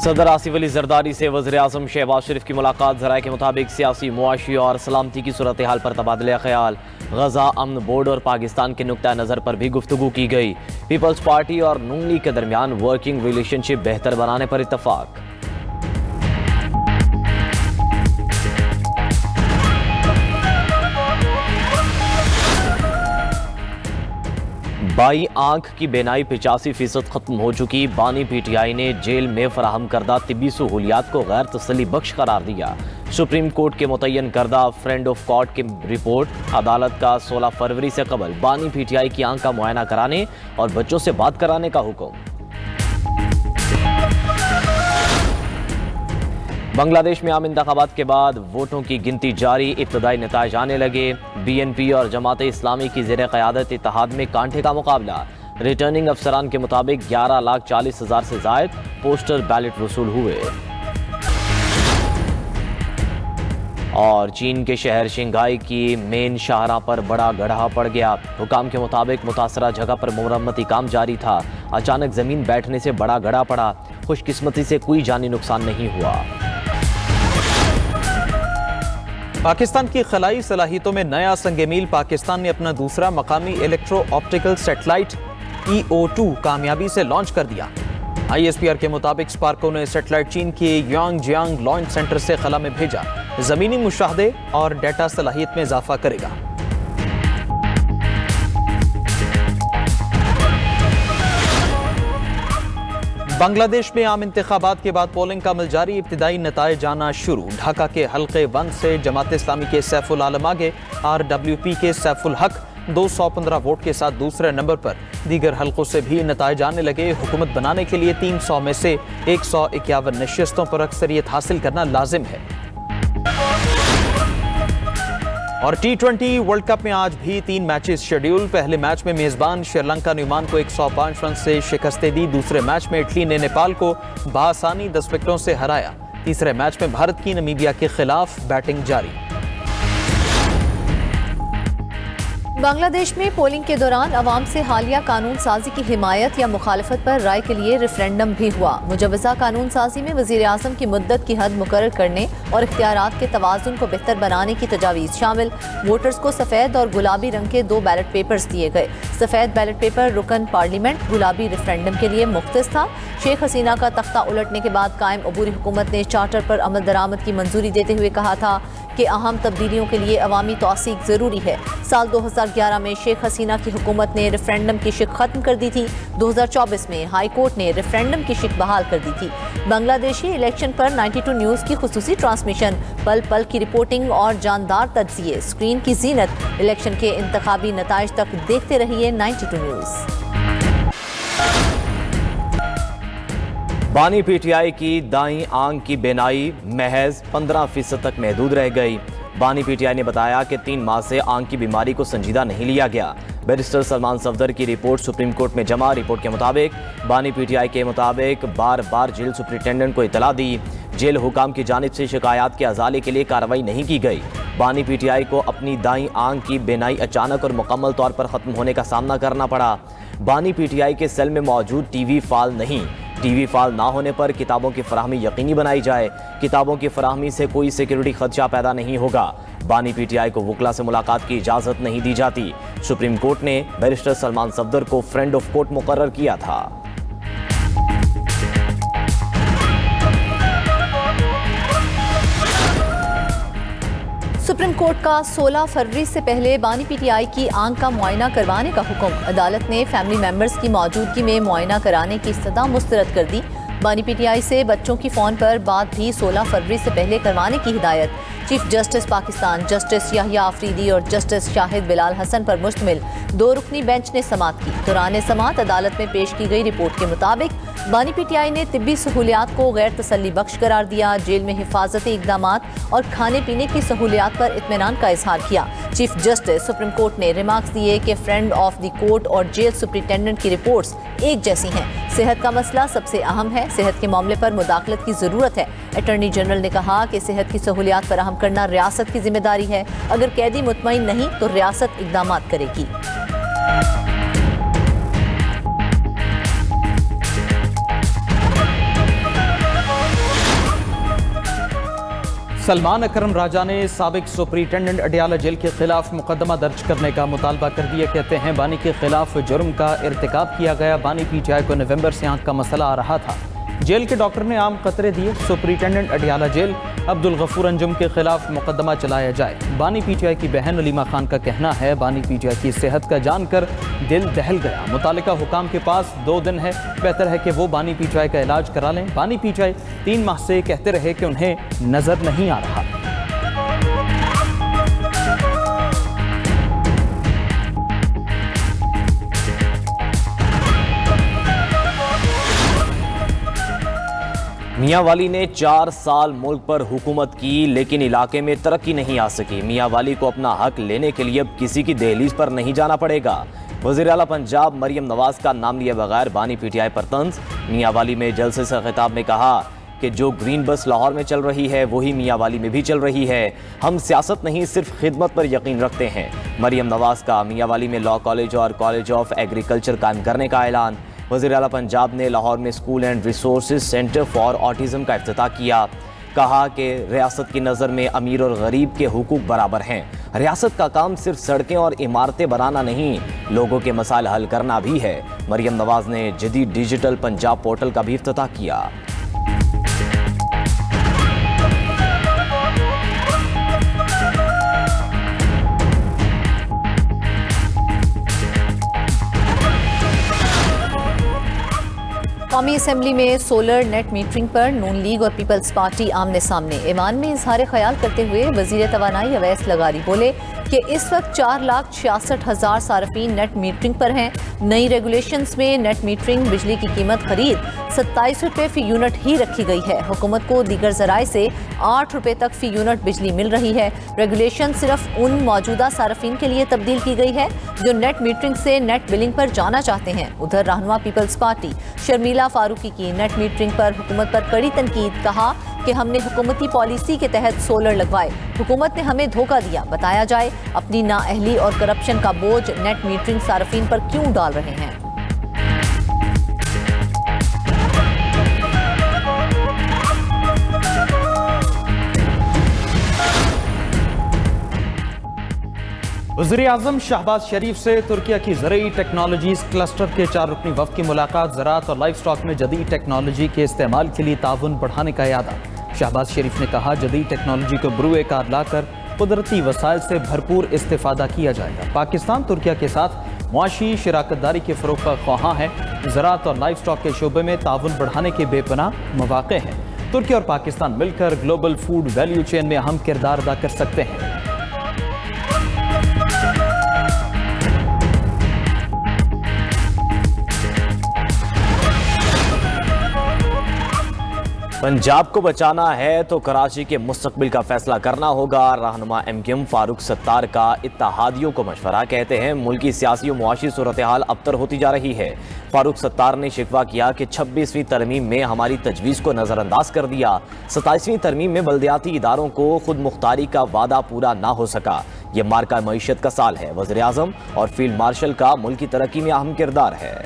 सदर आसिफ अली जरदारी से वज़ीर आज़म शहबाज शरीफ की मुलाकात। ज़राए के मुताबिक सियासी, मुआशी और सलामती की सूरत हाल पर तबादला ख्याल। गजा अमन बोर्ड और पाकिस्तान के नुक्ता नज़र पर भी गुफ्तगू की गई। पीपल्स पार्टी और नून लीग के दरमियान वर्किंग रिलेशनशिप बेहतर बनाने पर इत्तफाक। बाई आंख की बेनाई 85% खत्म हो चुकी। बानी PTI ने जेल में फराहम करदा तिब्बी सहूलियात को गैर तसल्ली बख्श करार दिया। सुप्रीम कोर्ट के मुतय्यन करदा फ्रेंड ऑफ कोर्ट की रिपोर्ट अदालत का 16 फरवरी से कबल बानी PTI की आंख का मुआयना कराने और बच्चों से बात कराने का हुक्म। बांग्लादेश में आम इंतखाबात के बाद वोटों की गिनती जारी। इब्तदाई नताइज आने लगे। BNP और जमात इस्लामी की ज़ेर क़यादत इत्तेहाद में कांटे का मुकाबला। रिटर्निंग अफसरान के मुताबिक 11,40,000 से ज़ायद पोस्टर बैलेट वसूल हुए। और चीन के शहर शंघाई की मेन शाहराह पर बड़ा गड्ढा पड़ गया। हुकाम के मुताबिक मुतासरा जगह पर मरम्मती काम जारी था। अचानक ज़मीन बैठने से बड़ा गड्ढा पड़ा। खुशकिस्मती से कोई जानी नुकसान नहीं हुआ। पाकिस्तान की खलाई सलाहियतों में नया संग-ए-मील। पाकिस्तान ने अपना दूसरा मकामी इलेक्ट्रो ऑप्टिकल सेटेलाइट EO2 कामयाबी से लॉन्च कर दिया। ISPR के मुताबिक स्पार्को ने सेटेलाइट चीन के यांगजियांग लॉन्च सेंटर से खला में भेजा। जमीनी मुशाहदे और डेटा सलाहियत में इजाफा करेगा। बांग्लादेश में आम इंतखाबात के बाद पोलिंग का अमल जारी। इब्तिदाई नताइज आना शुरू। ढाका के हल्के 1 से जमात इस्लामी के सैफुल आलम आगे। RWP के सैफुल हक 215 वोट के साथ दूसरे नंबर पर। दीगर हल्कों से भी नताइज आने लगे। हुकूमत बनाने के लिए 300 में से 151 नशिस्तों पर अक्सरियत हासिल करना लाजिम है। और T20 वर्ल्ड कप में आज भी 3 मैचेस शेड्यूल। पहले मैच में मेजबान श्रीलंका ने ओमान को 105 रन से शिकस्त दी। दूसरे मैच में इटली ने नेपाल को बआसानी 10 विकेटों से हराया। तीसरे मैच में भारत की नामीबिया के खिलाफ बैटिंग जारी। बांग्लादेश में पोलिंग के दौरान अवाम से हालिया कानून साजी की हिमायत या मुखालफत पर राय के लिए रेफरेंडम भी हुआ। मुजवजा कानून साजी में वज़ीर आज़म की मुद्दत की हद मुकर्रर करने और इख्तियारात के तवाज़ुन को बेहतर बनाने की तजावीज़ शामिल। वोटर्स को सफ़ेद और गुलाबी रंग के 2 बैलेट पेपर्स दिए गए। सफ़ेद बैलेट पेपर रुकन पार्लियामेंट, गुलाबी रेफरेंडम के लिए मुख्तस था। शेख हसीना का तख्ता उलटने के बाद कायम अबूरी हुकूमत ने चार्टर पर अमल दरामद की मंजूरी देते हुए कहा था कि अहम तब्दीलियों के लिए अवामी तौसीक ज़रूरी है। साल 2011 में शेख हसीना की हुकूमत ने रेफरेंडम की शिक ख़त्म कर दी थी। 2024 में हाई कोर्ट ने रेफरेंडम की शिक बहाल कर दी थी। बांग्लादेशी इलेक्शन पर 92 न्यूज़ की खुसूसी ट्रांसमिशन, पल पल की रिपोर्टिंग और जानदार तज्ज़िये, स्क्रीन की जीनत। इलेक्शन के इंतखाबी नताइज तक देखते रहिए 92 न्यूज़। बानी PTI की दाईं आंख की बेनाई महज 15% तक महदूद रह गई। बानी PTI ने बताया कि 3 माह से आंख की बीमारी को संजीदा नहीं लिया गया। बैरिस्टर सलमान सफदर की रिपोर्ट सुप्रीम कोर्ट में जमा। रिपोर्ट के मुताबिक बानी PTI के मुताबिक बार बार जेल सुपरिटेंडेंट को इतला दी। जेल हुकाम की जानिब से शिकायत के अजाले के लिए कार्रवाई नहीं की गई। बानी PTI को अपनी दाईं आंख की बेनाई अचानक और मुकम्मल तौर पर ख़त्म होने का सामना करना पड़ा। बानी PTI के सेल में मौजूद TV फाल नहीं। TV फाल ना होने पर किताबों की फराहमी यकीनी बनाई जाए। किताबों की फराहमी से कोई सिक्योरिटी खदशा पैदा नहीं होगा। बानी PTI को वकला से मुलाकात की इजाज़त नहीं दी जाती। सुप्रीम कोर्ट ने बैरिस्टर सलमान सफदर को फ्रेंड ऑफ कोर्ट मुकर्रर किया था। सुप्रीम कोर्ट का 16 फरवरी से पहले बानी PTI की आंख का मुआयना करवाने का हुक्म। अदालत ने फैमिली मेंबर्स की मौजूदगी में मुआयना कराने की इस्तदा मुस्तरद कर दी। बानी PTI से बच्चों की फ़ोन पर बात भी 16 फरवरी से पहले करवाने की हिदायत। Chief justice Pakistan justice Yahya Afridi और जस्टिस शाहिद बिलाल हसन पर मुश्तमिल 2 रुकनी बेंच ने समाअत की। दौरान समाअत अदालत में पेश की गई रिपोर्ट के मुताबिक बानी PTI ने तिब्बी सहूलियात को गैर तसल्ली बख्श करार दिया। जेल में हिफाजती इक़दामात और खाने पीने की सहूलियात पर इत्मीनान का इजहार किया। चीफ जस्टिस सुप्रीम कोर्ट ने रिमार्क्स दिए कि फ्रेंड ऑफ द कोर्ट और जेल सुपरिटेंडेंट की रिपोर्ट्स एक जैसी हैं। सेहत का मसला सबसे अहम है। सेहत के मामले पर मुदाखलत की ज़रूरत है। अटॉर्नी जनरल ने कहा कि सेहत की सहूलियात फराहम करना रियासत की जिम्मेदारी है। अगर कैदी मुतमईन नहीं तो रियासत इक़दामात करेगी। सलमान अकरम राजा ने साबिक सुपरिटेंडेंट अडयाला जेल के खिलाफ मुकदमा दर्ज करने का मुतालबा कर दिया। कहते हैं बानी के खिलाफ जुर्म का इर्तिकाब किया गया। बानी पीटीआई को नवंबर से आंख का मसला आ रहा था। जेल के डॉक्टर ने आम खतरे दिए। सुपरिटेंडेंट अडयाला जेल अब्दुल गफूर अंजुम के खिलाफ मुकदमा चलाया जाए। बानी पीटीआई की बहन अलीमा खान का कहना है बानी पीटीआई की सेहत का जानकर दिल दहल गया। मुतालिका हुकाम के पास 2 दिन है, बेहतर है कि वो बानी पीटीआई का इलाज करा लें। बानी पीटीआई 3 माह से कहते रहे कि उन्हें नजर नहीं आ रहा। मियां वाली ने 4 साल मुल्क पर हुकूमत की, लेकिन इलाके में तरक्की नहीं आ सकी। मियां वाली को अपना हक लेने के लिए अब किसी की दहलीज पर नहीं जाना पड़ेगा। वज़ीर आला पंजाब मरियम नवाज का नाम लिए बगैर बानी पीटीआई पर तंज। मियां वाली में जलसे से खिताब में कहा कि जो ग्रीन बस लाहौर में चल रही है वही मियां वाली में भी चल रही है। हम सियासत नहीं सिर्फ खिदमत पर यकीन रखते हैं। मरियम नवाज का मियां वाली में लॉ कॉलेज और कॉलेज ऑफ एग्रीकल्चर कायम करने का ऐलान। वज़ीर आला पंजाब ने लाहौर में school and resources centre for autism का इफ्तिताह किया। कहा कि रियासत की नज़र में अमीर और गरीब के हुकूक बराबर हैं। रियासत का काम सिर्फ सड़कें और इमारतें बनाना नहीं, लोगों के मसाइल हल करना भी है। मरियम नवाज ने जदीद डिजिटल पंजाब पोर्टल का भी इफ्तिताह किया। कौमी असम्बली में सोलर नेट मीटरिंग पर नून लीग और पीपल्स पार्टी आमने सामने। ईवान में इजहार ख्याल करते हुए वजीर तवानाई अवैस लगारी बोले कि इस वक्त 4,66,000 सार्फिन नेट मीटरिंग पर हैं। नई रेगुलेशंस में नेट मीटरिंग बिजली की कीमत खरीद 27 रुपये फी यूनिट ही रखी गई है। हुकूमत को दीगर जराए से 8 रुपये तक फी यूनिट बिजली मिल रही है। रेगुलेशन सिर्फ उन मौजूदा सार्फिन के लिए तब्दील की गई है जो नेट मीटरिंग से नेट बिलिंग पर जाना चाहते हैं। उधर रहनुमा पीपल्स पार्टी शर्मिला फारूकी की नेट मीटरिंग पर हुकूमत पर कड़ी तनकीद। कहा कि हमने हुकूमती पॉलिसी के तहत सोलर लगवाए, हुकूमत ने हमें धोखा दिया। बताया जाए अपनी नाअहली और करप्शन का बोझ नेट मीटरिंग सार्फिन पर क्यों डाल रहे हैं। वज़ीर आज़म शहबाज शरीफ से तुर्किया की ज़रूरी टेक्नोलॉजीज क्लस्टर के 4 रुकनी वफ़द की मुलाकात। ज़राअत और लाइफ स्टॉक में जदीद टेक्नोलॉजी के इस्तेमाल के लिए ताउन बढ़ाने का इरादा। शहबाज शरीफ ने कहा जदीद टेक्नोलॉजी को बरूए कार लाकर कुदरती वसाइल से भरपूर इस्तेफादा किया जाएगा। पाकिस्तान तुर्किया के साथ मुआशी शराकतदारी के फ़रोग़ का ख्वाहां है। ज़राअत और लाइफ स्टॉक के शोबे में ताउन बढ़ाने के बेपनाह मौक़े हैं। तुर्किया और पाकिस्तान मिलकर ग्लोबल फूड वैल्यू चेन में अहम किरदार अदा कर सकते हैं। पंजाब को बचाना है तो कराची के मुस्तकबिल का फैसला करना होगा। रहनुमा MKM फारूक सत्तार का इत्तेहादियों को मशवरा। कहते हैं मुल्क की सियासी और मुआशी सूरत हाल अबतर होती जा रही है। फारूक सत्तार ने शिकवा किया कि 26वीं तरमीम में हमारी तजवीज़ को नज़रअंदाज कर दिया। 27वीं तरमीम में बल्दियाती इदारों को खुद मुख्तारी का वादा पूरा ना हो सका। ये मार्का मईशत का साल है। वज़ीर आज़म और फील्ड मार्शल का मुल्क की तरक्की में अहम किरदार है।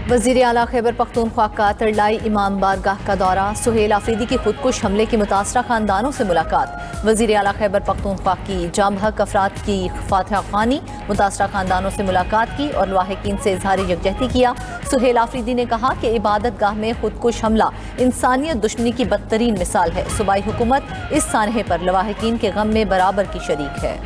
वज़ीर आला खैबर पख्तूनख्वा का तरलाई इमाम बारगाह का दौरा। सुहेल आफरीदी के खुदकुश हमले के मुतासरा खानदानों से मुलाकात। वज़ीर आला खैबर पख्तूनख्वा की जाम हक अफराद की फातिहा ख़्वानी। मुतासरा खानदानों से मुलाकात की और लवाहिकीन से इजहार यकजहती किया। सुहेल आफरीदी ने कहा कि इबादत गाह में खुदकुश हमला इंसानियत दुश्मनी की बदतरीन मिसाल है। सूबाई हुकूमत इस सानहे पर लवाहिकीन के गम में बराबर की शरीक है।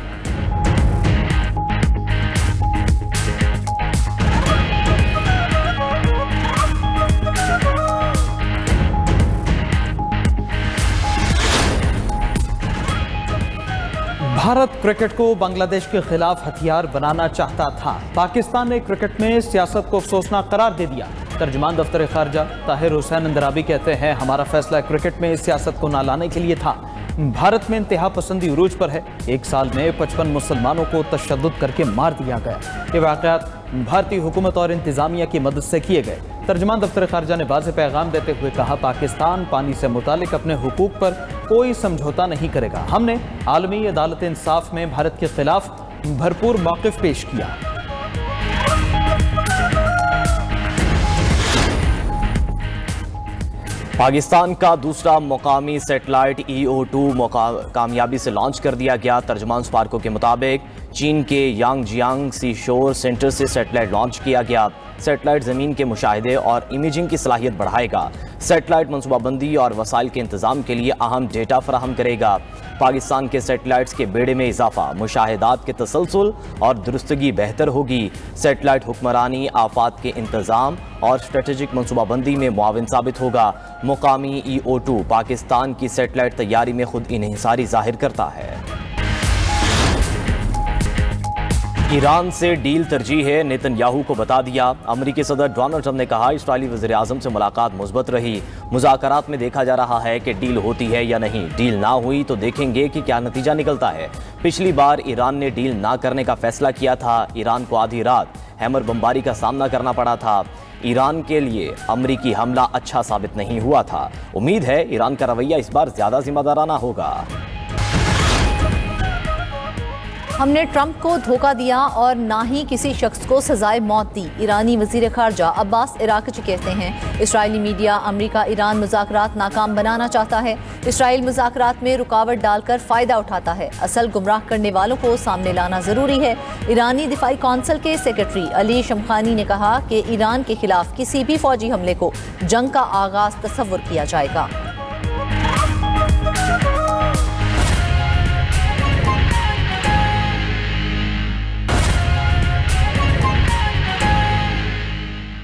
भारत क्रिकेट को बांग्लादेश के खिलाफ हथियार बनाना चाहता था। पाकिस्तान ने क्रिकेट में सियासत को अफसोसनाक करार दे दिया। तर्जुमान दफ्तर खारजा ताहिर हुसैन अंदराबी कहते हैं हमारा फैसला क्रिकेट में सियासत को ना लाने के लिए था। भारत में इंतहा पसंदी उरूज पर है। 1 साल में 55 मुसलमानों को तशद्दुद करके मार दिया गया। ये वाक़यात भारतीय हुकूमत और इंतजामिया की मदद से किए गए। तर्जुमान दफ्तर खारजा ने वाज़ेह पैगाम देते हुए कहा पाकिस्तान पानी से मुतालिक अपने हुकूक पर कोई समझौता नहीं करेगा। हमने आलमी अदालत इंसाफ में भारत के खिलाफ भरपूर मौक़िफ़ पेश किया। पाकिस्तान का दूसरा मुकामी सेटेलाइट EO2 कामयाबी से लॉन्च कर दिया गया। तर्जुमान स्पार्को के मुताबिक चीन के यांगजियांग सी शोर सेंटर से सेटेलाइट लॉन्च किया गया। सेटेलाइट ज़मीन के मुशाहिदे और इमेजिंग की सलाहियत बढ़ाएगा। सेटेलाइट मनसूबाबंदी और वसाइल के इंतज़ाम के लिए अहम डेटा फराहम करेगा। पाकिस्तान के सेटेलाइट्स के बेड़े में इजाफा, मुशाहिदात के तसलसल और दुरुस्तगी बेहतर होगी। सेटेलाइट हुक्मरानी, आफात के इंतज़ाम और स्ट्रेटेजिक मनसूबाबंदी में मुआविन साबित होगा। मुकामी EO2 पाकिस्तान की सेटेलाइट तैयारी में खुद इन्हिसारी जाहिर करता है। ईरान से डील तरजीह है, नेतन्याहू को बता दिया। अमरीकी सदर डोनाल्ड ट्रंप ने कहा इस्राईली वज़ीर आज़म से मुलाकात मुस्बत रही। मुज़ाकरात में देखा जा रहा है कि डील होती है या नहीं। डील ना हुई तो देखेंगे कि क्या नतीजा निकलता है। पिछली बार ईरान ने डील ना करने का फैसला किया था। ईरान को आधी रात हैमर बमबारी का सामना करना पड़ा था। ईरान के लिए अमरीकी हमला अच्छा साबित नहीं हुआ था। उम्मीद है ईरान का रवैया इस बार ज़्यादा जिम्मेदाराना होगा। हमने ट्रंप को धोखा दिया और ना ही किसी शख्स को सजाए मौत दी। ईरानी वजीर खारजा अब्बास इराक़ची कहते हैं इसराइली मीडिया अमरीका ईरान मुज़ाकरात नाकाम बनाना चाहता है। इसराइल मुज़ाकरात में रुकावट डालकर फ़ायदा उठाता है। असल गुमराह करने वालों को सामने लाना ज़रूरी है। ईरानी दिफाई कौंसिल के सेक्रेटरी अली शमखानी ने कहा कि ईरान के खिलाफ किसी भी फौजी हमले को जंग का आगाज़ तस्वुर किया जाएगा।